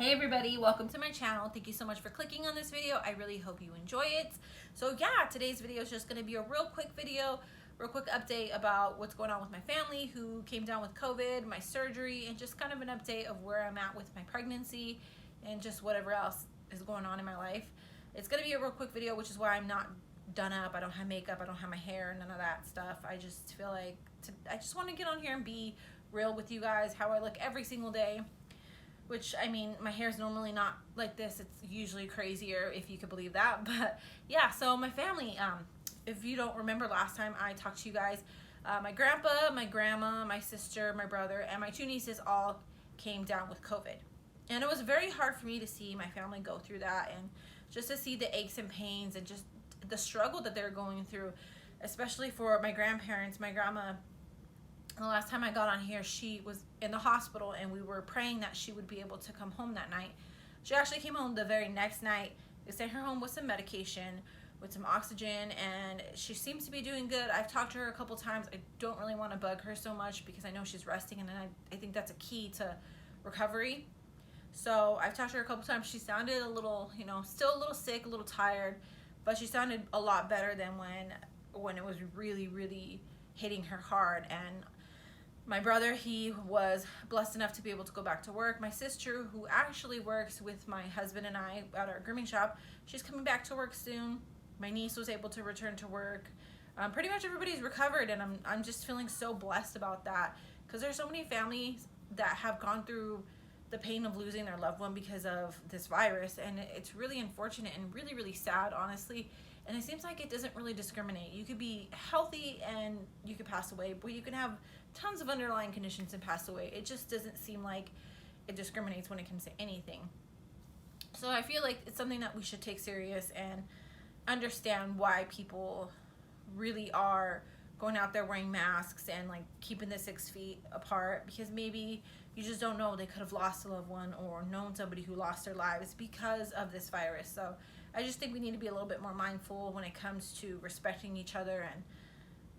Hey everybody, welcome to my channel. Thank you so much for clicking on this video. I really hope you enjoy it. So yeah, today's video is just going to be a real quick video, real quick update about what's going on with my family who came down with COVID, my surgery, and just kind of an update of where I'm at with my pregnancy and just whatever else is going on in my life. It's going to be a real quick video, which is why I'm not done up. I don't have makeup, I don't have my hair, none of that stuff. I just feel like I just want to get on here and be real with you guys, how I look every single day. Which, I mean, my hair is normally not like this. It's usually crazier, if you could believe that. But yeah, so my family, if you don't remember last time I talked to you guys, my grandpa, my grandma, my sister, my brother, and my two nieces all came down with COVID. And it was very hard for me to see my family go through that, and just to see the aches and pains and just the struggle that they're going through, especially for my grandparents. My grandma, the last time I got on here, she was in the hospital and we were praying that she would be able to come home that night. She actually came home the very next night. They sent her home with some medication, with some oxygen, and she seems to be doing good. I've talked to her a couple times. I don't really want to bug her so much because I know she's resting, and I think that's a key to recovery. So I've talked to her a couple times. She sounded a little, still a little sick, a little tired, but she sounded a lot better than when it was really, really hitting her hard. And my brother, he was blessed enough to be able to go back to work. My sister, who actually works with my husband and I at our grooming shop, she's coming back to work soon. My niece was able to return to work. Pretty much everybody's recovered, and I'm just feeling so blessed about that, because there's so many families that have gone through the pain of losing their loved one because of this virus, and it's really unfortunate and really, really sad, honestly. And it seems like it doesn't really discriminate. You could be healthy and you could pass away, but you can have tons of underlying conditions and pass away. It just doesn't seem like it discriminates when it comes to anything. So I feel like it's something that we should take serious and understand why people really are going out there wearing masks and like keeping the 6 feet apart, because maybe you just don't know, they could have lost a loved one or known somebody who lost their lives because of this virus. So I just think we need to be a little bit more mindful when it comes to respecting each other, and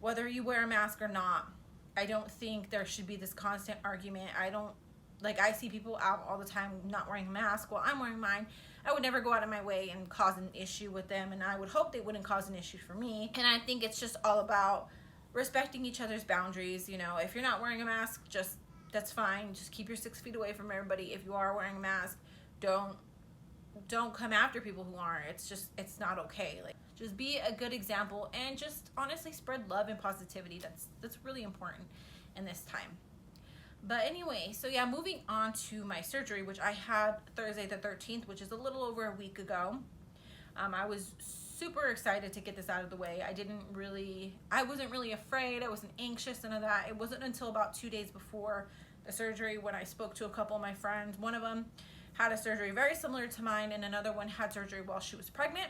whether you wear a mask or not. I don't think there should be this constant argument. I see people out all the time not wearing a mask. Well, I'm wearing mine. I would never go out of my way and cause an issue with them, and I would hope they wouldn't cause an issue for me. And I think it's just all about respecting each other's boundaries. If you're not wearing a mask, that's fine. Just keep your 6 feet away from everybody. If you are wearing a mask, don't come after people who aren't. It's not okay. Just be a good example and just honestly spread love and positivity. That's really important in this time. But anyway, so yeah, moving on to my surgery, which I had Thursday the 13th, which is a little over a week ago. I was super excited to get this out of the way. I wasn't really afraid. I wasn't anxious, none of that. It wasn't until about 2 days before the surgery when I spoke to a couple of my friends. One of them had a surgery very similar to mine, and another one had surgery while she was pregnant.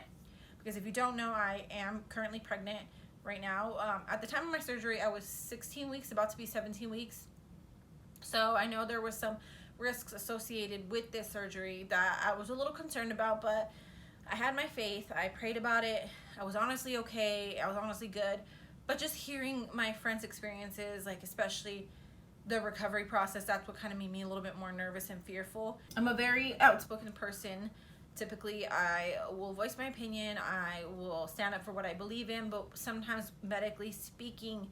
Because if you don't know, I am currently pregnant right now. At the time of my surgery, I was 16 weeks, about to be 17 weeks. So I know there was some risks associated with this surgery that I was a little concerned about, but I had my faith. I prayed about it. I was honestly okay. I was honestly good. But just hearing my friends' experiences, especially the recovery process, that's what kind of made me a little bit more nervous and fearful. I'm a very outspoken person. Typically, I will voice my opinion. I will stand up for what I believe in, but sometimes, medically speaking,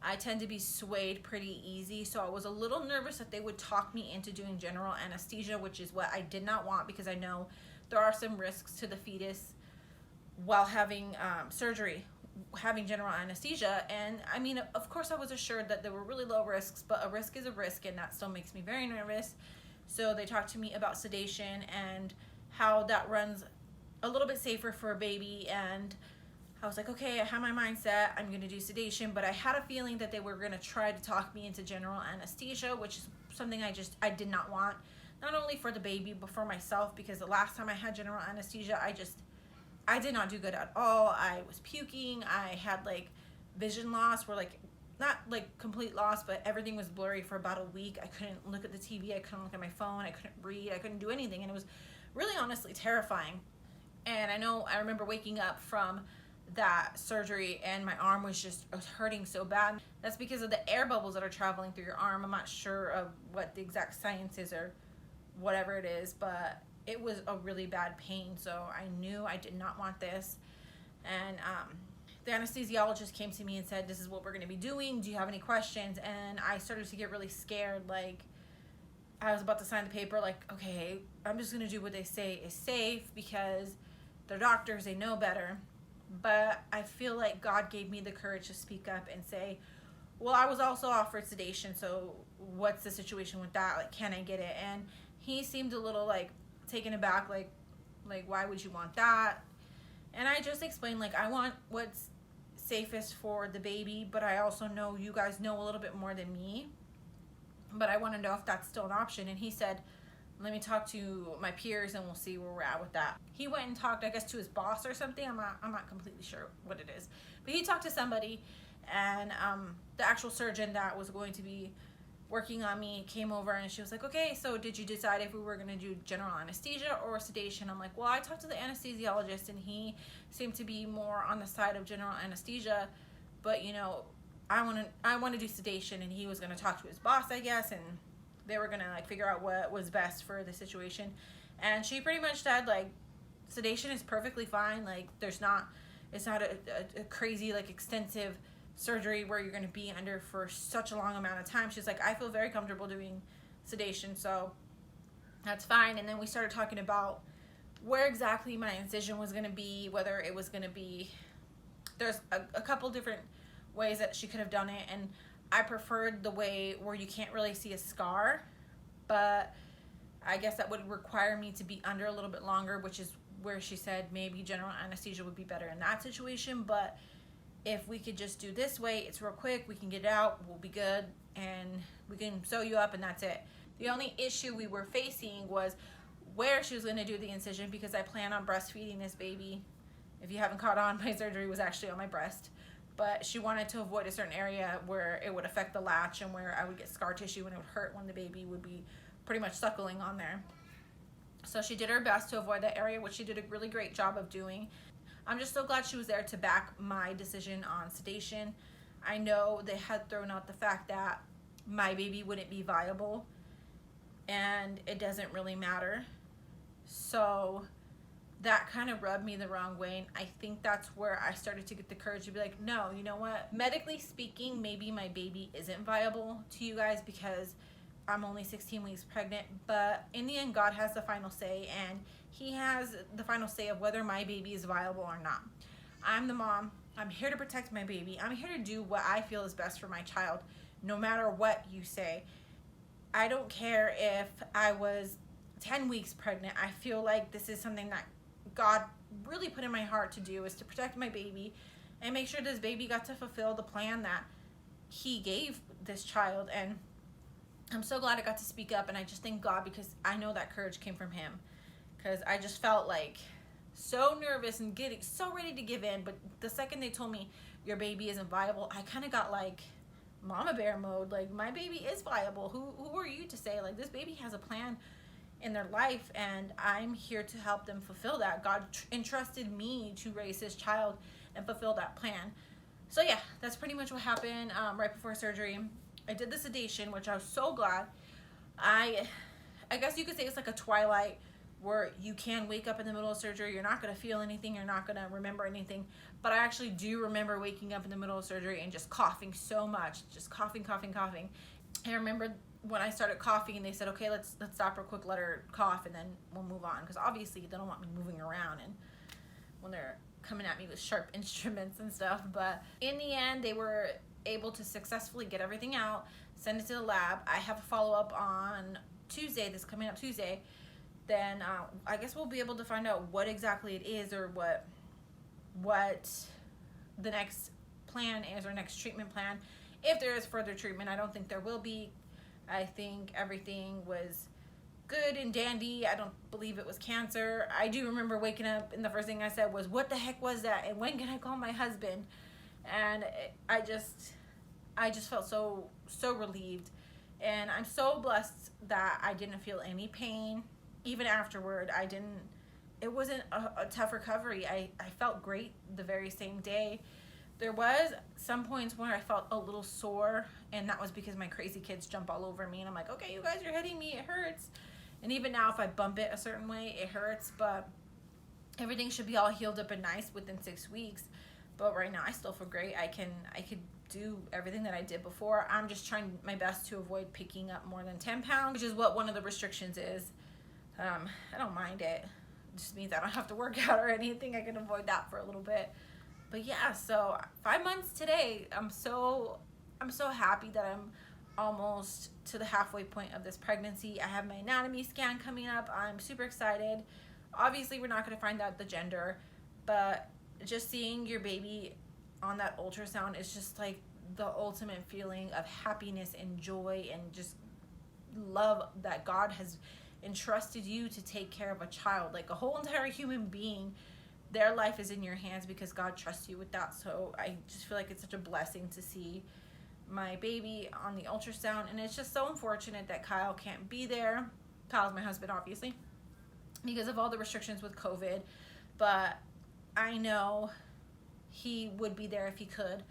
I tend to be swayed pretty easy. So I was a little nervous that they would talk me into doing general anesthesia, which is what I did not want, because I know there are some risks to the fetus while having surgery, having general anesthesia. And I mean, of course I was assured that there were really low risks, but a risk is a risk, and that still makes me very nervous. So they talked to me about sedation and how that runs a little bit safer for a baby, and I was like, okay, I have my mindset, I'm gonna do sedation, but I had a feeling that they were gonna try to talk me into general anesthesia, which is something I did not want, not only for the baby, but for myself, because the last time I had general anesthesia, I did not do good at all. I was puking, I had vision loss, where not complete loss, but everything was blurry for about a week. I couldn't look at the TV, I couldn't look at my phone, I couldn't read, I couldn't do anything, and it was really honestly terrifying. And I remember waking up from that surgery and my arm was hurting so bad. That's because of the air bubbles that are traveling through your arm. I'm not sure of what the exact science is or whatever it is, but it was a really bad pain. So I knew I did not want this. And the anesthesiologist came to me and said, this is what we're going to be doing. Do you have any questions? And I started to get really scared. Like, I was about to sign the paper, like, okay, I'm just going to do what they say is safe because they're doctors, they know better. But I feel like God gave me the courage to speak up and say, well, I was also offered sedation, so what's the situation with that? Like, can I get it? And he seemed a little, like, taken aback, like, why would you want that? And I just explained, like, I want what's safest for the baby, but I also know you guys know a little bit more than me. But I want to know if that's still an option. And he said, let me talk to my peers and we'll see where we're at with that. He went and talked, I guess, to his boss or something. I'm not completely sure what it is. But he talked to somebody, and the actual surgeon that was going to be working on me came over, and she was like, okay, so did you decide if we were going to do general anesthesia or sedation? I'm like, well, I talked to the anesthesiologist, and he seemed to be more on the side of general anesthesia, but, you know, I want to do sedation. And he was going to talk to his boss, I guess, and they were going to, like, figure out what was best for the situation. And she pretty much said, like, sedation is perfectly fine. Like, it's not a crazy, like, extensive surgery where you're going to be under for such a long amount of time. She's like, I feel very comfortable doing sedation, so that's fine. And then we started talking about where exactly my incision was going to be, whether it was going to be, there's a couple different ways that she could have done it, and I preferred the way where you can't really see a scar, but I guess that would require me to be under a little bit longer, which is where she said maybe general anesthesia would be better in that situation. But if we could just do this way, it's real quick, we can get it out, we'll be good, and we can sew you up, and that's it. The only issue we were facing was where she was going to do the incision, because I plan on breastfeeding this baby. If you haven't caught on, my surgery was actually on my breast, but she wanted to avoid a certain area where it would affect the latch and where I would get scar tissue and it would hurt when the baby would be pretty much suckling on there. So she did her best to avoid that area, which she did a really great job of doing. I'm just so glad she was there to back my decision on sedation. I know they had thrown out the fact that my baby wouldn't be viable, and it doesn't really matter. So that kind of rubbed me the wrong way, and I think that's where I started to get the courage to be like, no, you know what? Medically speaking, maybe my baby isn't viable to you guys because I'm only 16 weeks pregnant, but in the end, God has the final say, and he has the final say of whether my baby is viable or not. I'm the mom. I'm here to protect my baby. I'm here to do what I feel is best for my child, no matter what you say. I don't care if I was 10 weeks pregnant. I feel like this is something that God really put in my heart to do, is to protect my baby and make sure this baby got to fulfill the plan that he gave this child. And I'm so glad I got to speak up, and I just thank God, because I know that courage came from him, because I just felt like so nervous and getting so ready to give in. But the second they told me your baby isn't viable, I kind of got like mama bear mode. Like, my baby is viable. Who are you to say? Like, this baby has a plan in their life, and I'm here to help them fulfill that. God entrusted me to raise his child and fulfill that plan. So yeah, that's pretty much what happened right before surgery. I did the sedation, which I was so glad. I guess you could say it's like a twilight, where you can wake up in the middle of surgery, you're not going to feel anything, you're not going to remember anything. But I actually do remember waking up in the middle of surgery and just coughing so much, just coughing. I remember when I started coughing, and they said, okay, let's stop real quick, let her cough, and then we'll move on, because obviously they don't want me moving around and when they're coming at me with sharp instruments and stuff. But in the end, they were able to successfully get everything out, send it to the lab. I have a follow-up on Tuesday, this coming up Tuesday. Then I guess we'll be able to find out what exactly it is, or what the next plan is, or next treatment plan. If there is further treatment, I don't think there will be. I think everything was good and dandy. I don't believe it was cancer. I do remember waking up, and the first thing I said was, what the heck was that? And when can I call my husband? And I just felt so relieved. And I'm so blessed that I didn't feel any pain. Even afterward, it wasn't a tough recovery. I felt great the very same day. There was some points where I felt a little sore, and that was because my crazy kids jump all over me, and I'm like, okay, you guys are hitting me, it hurts. And even now, if I bump it a certain way, it hurts, but everything should be all healed up and nice within 6 weeks. But right now I still feel great. I could do everything that I did before. I'm just trying my best to avoid picking up more than 10 pounds, which is what one of the restrictions is. I don't mind it. It just means I don't have to work out or anything. I can avoid that for a little bit. But yeah, so 5 months today. I'm so happy that I'm almost to the halfway point of this pregnancy. I have my anatomy scan coming up. I'm super excited. Obviously, we're not going to find out the gender, but just seeing your baby on that ultrasound is just like the ultimate feeling of happiness and joy and just love that God has entrusted you to take care of a child, like a whole entire human being. Their life is in your hands because God trusts you with that. So I just feel like it's such a blessing to see my baby on the ultrasound, and it's just so unfortunate that Kyle can't be there. Kyle's my husband, obviously, because of all the restrictions with COVID, but I know he would be there if he could.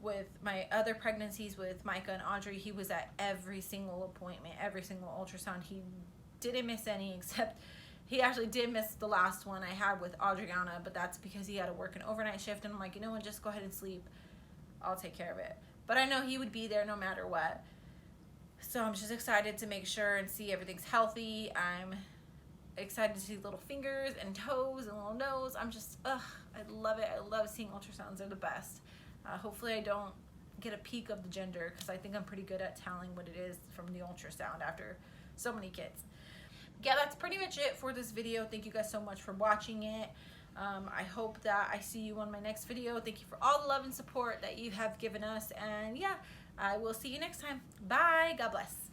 With my other pregnancies with Micah and Audrey, he was at every single appointment, every single ultrasound. He didn't miss any, except he actually did miss the last one I had with Adriana, but that's because he had to work an overnight shift, and I'm like, you know what, just go ahead and sleep. I'll take care of it. But I know he would be there no matter what. So I'm just excited to make sure and see everything's healthy. I'm excited to see little fingers and toes and little nose. I'm just, I love it. I love seeing ultrasounds. They're the best. Hopefully I don't get a peek of the gender, because I think I'm pretty good at telling what it is from the ultrasound after so many kids. Yeah, that's pretty much it for this video. Thank you guys so much for watching it. I hope that I see you on my next video. Thank you for all the love and support that you have given us. And yeah, I will see you next time. Bye. God bless.